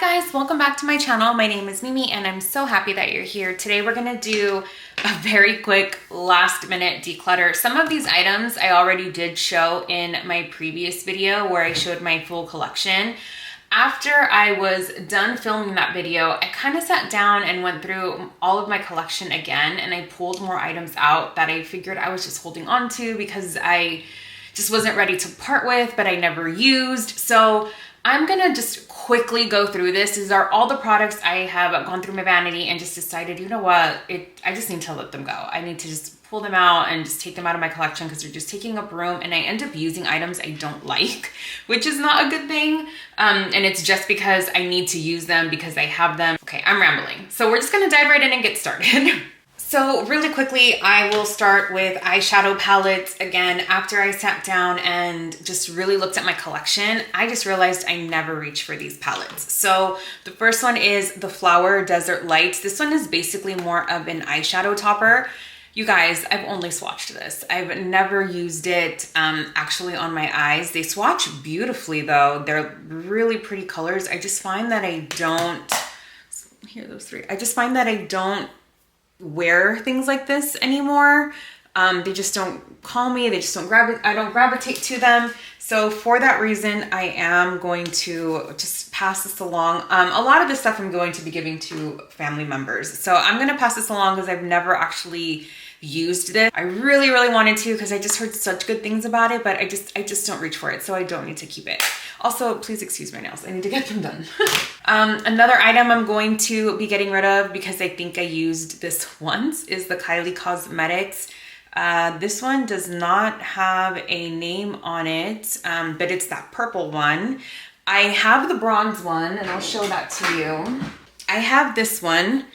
guys, welcome back to my channel. My name is Mimi and I'm so happy that you're here. Today we're gonna do a very quick last minute declutter. Some of these items I already did show in my previous video where I showed my full collection. After I was done filming that video, I kind of sat down and went through all of my collection again, and I pulled more items out that I figured I was just holding on to because I just wasn't ready to part with, but I never used. So I'm gonna just quickly go through this. These are all the products I have gone through my vanity and just decided, you know what, I just need to let them go. I need to just pull them out and just take them out of my collection because they're just taking up room, and I end up using items I don't like, which is not a good thing. And it's just because I need to use them because I have them. Okay, I'm rambling. So we're just gonna dive right in and get started. So really quickly, I will start with eyeshadow palettes. Again, after I sat down and just really looked at my collection, I just realized I never reach for these palettes. So the first one is the Flower Desert Lights. This one is basically more of an eyeshadow topper. You guys, I've only swatched this. I've never used it actually on my eyes. They swatch beautifully though. They're really pretty colors. I just find that I don't, here are those three. I just find that I don't wear things like this anymore. They just don't call me. They just don't I don't gravitate to them. So for that reason, I am going to just pass this along. A lot of this stuff I'm going to be giving to family members. So I'm going to pass this along because I've never actually used this. I really wanted to because I just heard such good things about it, but I just don't reach for it. So I don't need to keep it. Also, please excuse my nails. I need to get them done. Another item I'm going to be getting rid of because I think I used this once is the Kylie Cosmetics. This one does not have a name on it, but it's that purple one. I have the bronze one and I'll show that to you. I have this one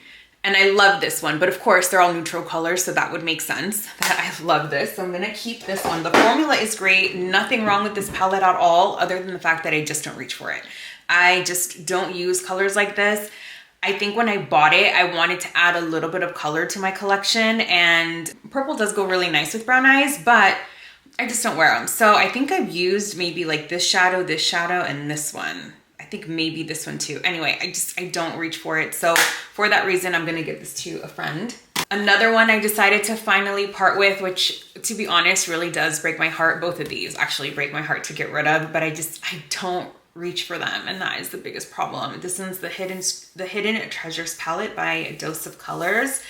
and I love this one, but of course they're all neutral colors, so that would make sense that I love this. So I'm gonna keep this one. The formula is great. Nothing wrong with this palette at all, other than the fact that I just don't reach for it. I just don't use colors like this. I think when I bought it, I wanted to add a little bit of color to my collection, and purple does go really nice with brown eyes, but I just don't wear them. So I think I've used maybe like this shadow, and this one. I think maybe this one too. Anyway, I don't reach for it. So for that reason, I'm gonna give this to a friend. Another one I decided to finally part with, which to be honest, really does break my heart. Both of these actually break my heart to get rid of, but I don't reach for them, and that is the biggest problem. This one's the Hidden Treasures palette by A Dose of Colors.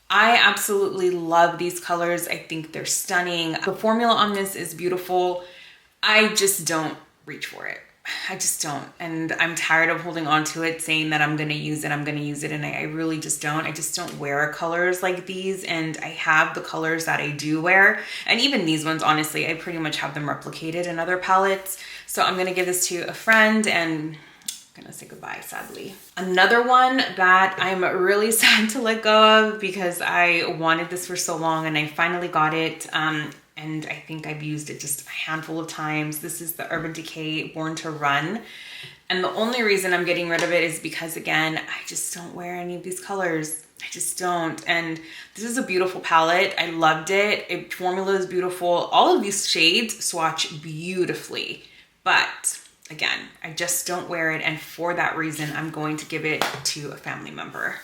I absolutely love these colors. I think they're stunning. The formula on this is beautiful. I just don't reach for it. I just don't. And I'm tired of holding on to it, saying that I'm going to use it, and I really just don't. I just don't wear colors like these, and I have the colors that I do wear. And even these ones, honestly, I pretty much have them replicated in other palettes. So I'm going to give this to a friend and I'm going to say goodbye, sadly. Another one that I'm really sad to let go of because I wanted this for so long and I finally got it. And I think I've used it just a handful of times. This is the Urban Decay Born to Run. And the only reason I'm getting rid of it is because, again, I just don't wear any of these colors. I just don't. And this is a beautiful palette. I loved it. Its formula is beautiful. All of these shades swatch beautifully. But again, I just don't wear it. And for that reason, I'm going to give it to a family member.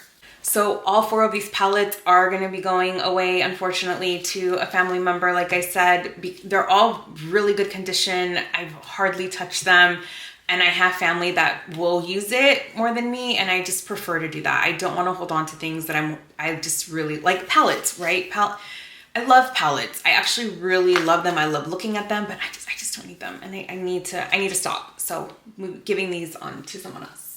So all four of these palettes are going to be going away, unfortunately, to a family member. Like I said, they're all really good condition. I've hardly touched them, and I have family that will use it more than me, and I just prefer to do that. I don't want to hold on to things that I just really like. Palettes, right? I love palettes. I actually really love them. I love looking at them, but I just don't need them, and I need to stop. So I'm giving these on to someone else.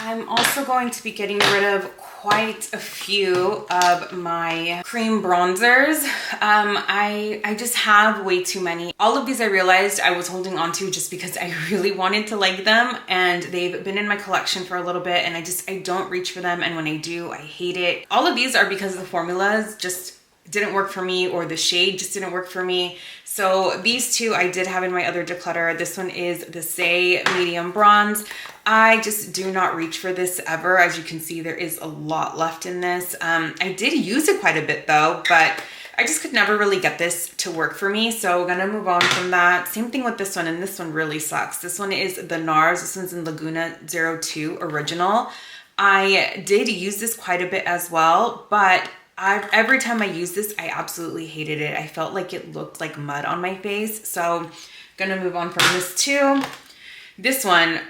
I'm also going to be getting rid of quite a few of my cream bronzers. I just have way too many. All of these I realized I was holding on to just because I really wanted to like them, and they've been in my collection for a little bit, and I don't reach for them, and when I do, I hate it. All of these are because the formulas just didn't work for me, or the shade just didn't work for me. So these two I did have in my other declutter. This one is the Say Medium Bronze. I just do not reach for this ever. As you can see, there is a lot left in this. I did use it quite a bit though, but I just could never really get this to work for me. So we're gonna move on from that. Same thing with this one, and this one really sucks. This one is the NARS. This one's in Laguna 02 Original. I did use this quite a bit as well, but every time I use this, I absolutely hated it. I felt like it looked like mud on my face. So gonna move on from this too. This one,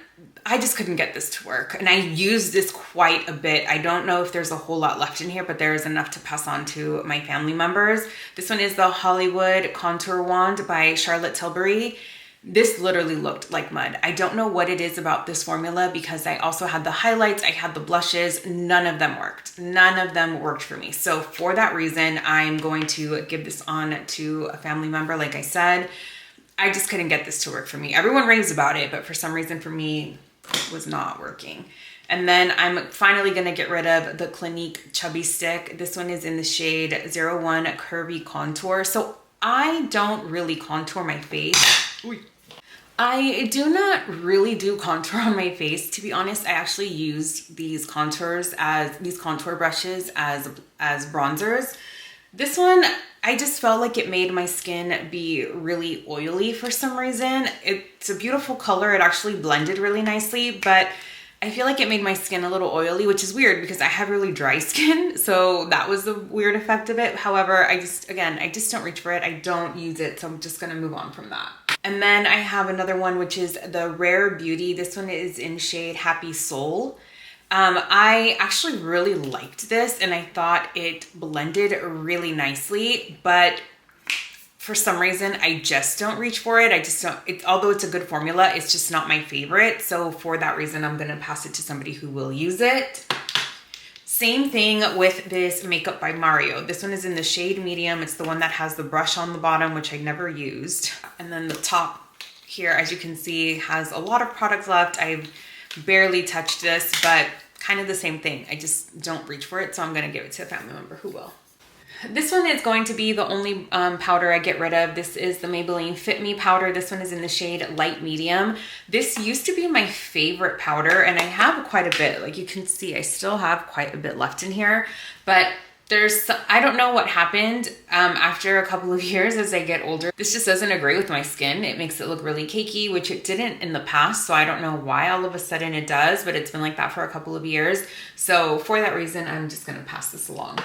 I just couldn't get this to work. And I used this quite a bit. I don't know if there's a whole lot left in here, but there is enough to pass on to my family members. This one is the Hollywood Contour Wand by Charlotte Tilbury. This literally looked like mud. I don't know what it is about this formula because I also had the highlights, I had the blushes, none of them worked. None of them worked for me. So for that reason, I'm going to give this on to a family member. Like I said, I just couldn't get this to work for me. Everyone raves about it, but for some reason for me, it was not working. And then I'm finally gonna get rid of the Clinique Chubby Stick. This one is in the shade 01 Curvy Contour. So I don't really contour my face. I do not really do contour on my face. To be honest, I actually use these contour brushes as bronzers. This one, I just felt like it made my skin be really oily for some reason. It's a beautiful color. It actually blended really nicely, but I feel like it made my skin a little oily, which is weird because I have really dry skin. So that was the weird effect of it. However, I just don't reach for it. I don't use it. So I'm just gonna move on from that. And then I have another one, which is the Rare Beauty. This one is in shade Happy Soul. I actually really liked this and I thought it blended really nicely, but for some reason, I just don't reach for it. Although it's a good formula, it's just not my favorite. So for that reason, I'm gonna pass it to somebody who will use it. Same thing with this Makeup by Mario. This one is in the shade Medium. It's the one that has the brush on the bottom, which I never used. And then the top here, as you can see, has a lot of product left. I've barely touched this, but kind of the same thing. I just don't reach for it, so I'm gonna give it to a family member who will. This one is going to be the only powder I get rid of. This is the Maybelline Fit Me powder. This one is in the shade Light Medium. This used to be my favorite powder and I have quite a bit. Like you can see, I still have quite a bit left in here, but I don't know what happened after a couple of years as I get older. This just doesn't agree with my skin. It makes it look really cakey, which it didn't in the past. So I don't know why all of a sudden it does, but it's been like that for a couple of years. So for that reason, I'm just gonna pass this along.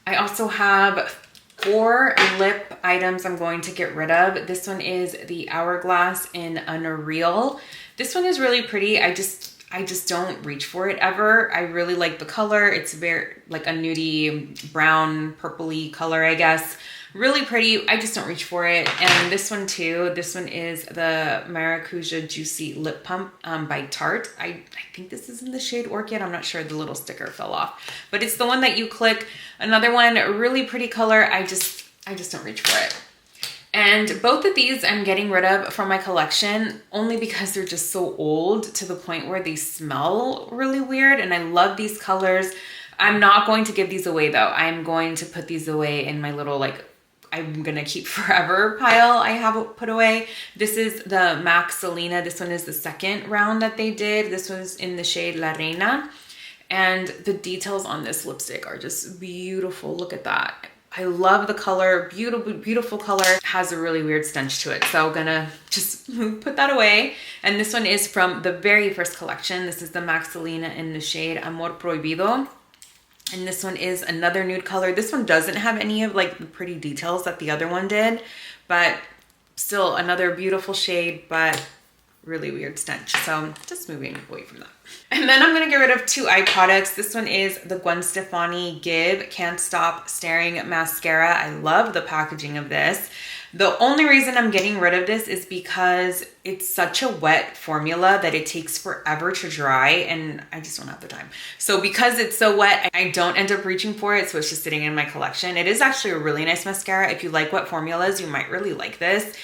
I also have 4 lip items I'm going to get rid of. This one is the Hourglass in Unreal. This one is really pretty. I just don't reach for it ever. I really like the color. It's very like a nudie brown purpley color, I guess. Really pretty. I just don't reach for it. And this one too. This one is the Maracuja Juicy Lip Pump by Tarte. I think this is in the shade Orchid. I'm not sure. The little sticker fell off. But it's the one that you click. Another one, really pretty color. I just don't reach for it. And both of these I'm getting rid of from my collection only because they're just so old to the point where they smell really weird. And I love these colors. I'm not going to give these away though. I'm going to put these away in my little I'm gonna keep forever pile I have put away. This is the MAC Selena. This one is the second round that they did. This one's in the shade La Reina. And the details on this lipstick are just beautiful. Look at that. I love the color, beautiful, beautiful color. It has a really weird stench to it. So I'm gonna just put that away. And this one is from the very first collection. This is the MAC Selena in the shade Amor Prohibido. And this one is another nude color. This one doesn't have any of the pretty details that the other one did, but still another beautiful shade, but really weird stench. So just moving away from that. And then I'm gonna get rid of 2 eye products. This one is the Gwen Stefani Give Can't Stop Staring Mascara. I love the packaging of this. The only reason I'm getting rid of this is because it's such a wet formula that it takes forever to dry and I just don't have the time. So because it's so wet, I don't end up reaching for it. So it's just sitting in my collection. It is actually a really nice mascara. If you like wet formulas, you might really like this.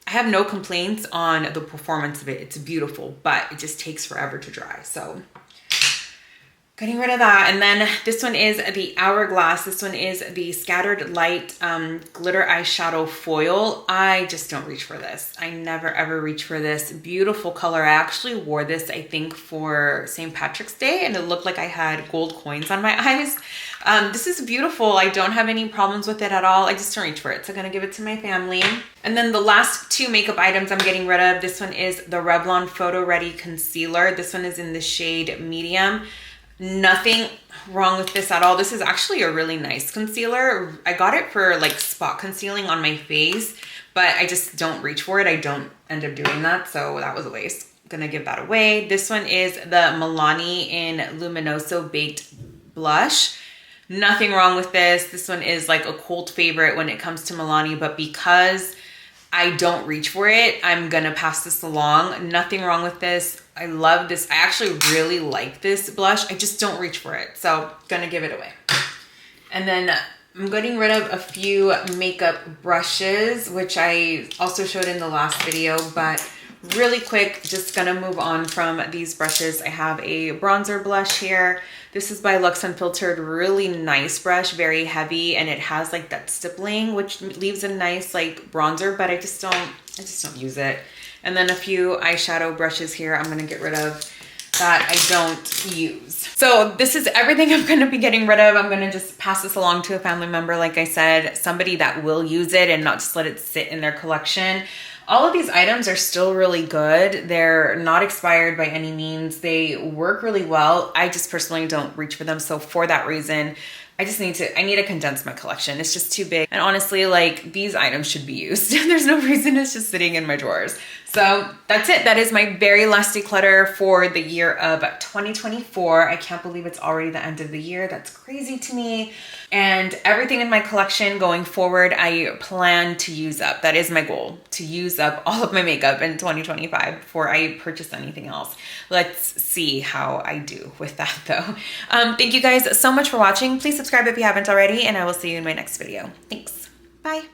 I have no complaints on the performance of it. It's beautiful, but it just takes forever to dry. So Getting rid of that. And then this one is the Hourglass. This one is the Scattered Light Glitter Eyeshadow Foil. I just don't reach for this. I never ever reach for this. Beautiful color. I actually wore this, I think, for St. Patrick's Day, and it looked like I had gold coins on my eyes. This is beautiful. I don't have any problems with it at all. I just don't reach for it. So I'm gonna give it to my family. And then the last two makeup items I'm getting rid of. This one is the Revlon Photo Ready Concealer. This one is in the shade Medium. Nothing wrong with this at all. This is actually a really nice concealer. I got it for like spot concealing on my face, but I just don't reach for it. I don't end up doing that, so that was a waste. I'm gonna give that away. This one is the Milani in Luminoso Baked Blush. Nothing wrong with this. This one is like a cult favorite when it comes to Milani, but because I don't reach for it, I'm gonna pass this along. Nothing wrong with this. I love this. I actually really like this blush. I just don't reach for it. So gonna give it away. And then I'm getting rid of a few makeup brushes, which I also showed in the last video, but really quick, just gonna move on from these brushes. I have a bronzer blush here. This is by Luxe Unfiltered, really nice brush, very heavy, and it has like that stippling, which leaves a nice like bronzer, but I just don't use it. And then a few eyeshadow brushes here I'm gonna get rid of that I don't use. So this is everything I'm gonna be getting rid of. I'm gonna just pass this along to a family member, like I said, somebody that will use it and not just let it sit in their collection. All of these items are still really good. They're not expired by any means. They work really well. I just personally don't reach for them. So for that reason, I need to condense my collection. It's just too big. And honestly, like, these items should be used. There's no reason it's just sitting in my drawers. So that's it. That is my very last declutter for the year of 2024. I can't believe it's already the end of the year. That's crazy to me. And everything in my collection going forward, I plan to use up. That is my goal, to use up all of my makeup in 2025 before I purchase anything else. Let's see how I do with that though. Thank you guys so much for watching. Please subscribe if you haven't already, and I will see you in my next video. Thanks. Bye.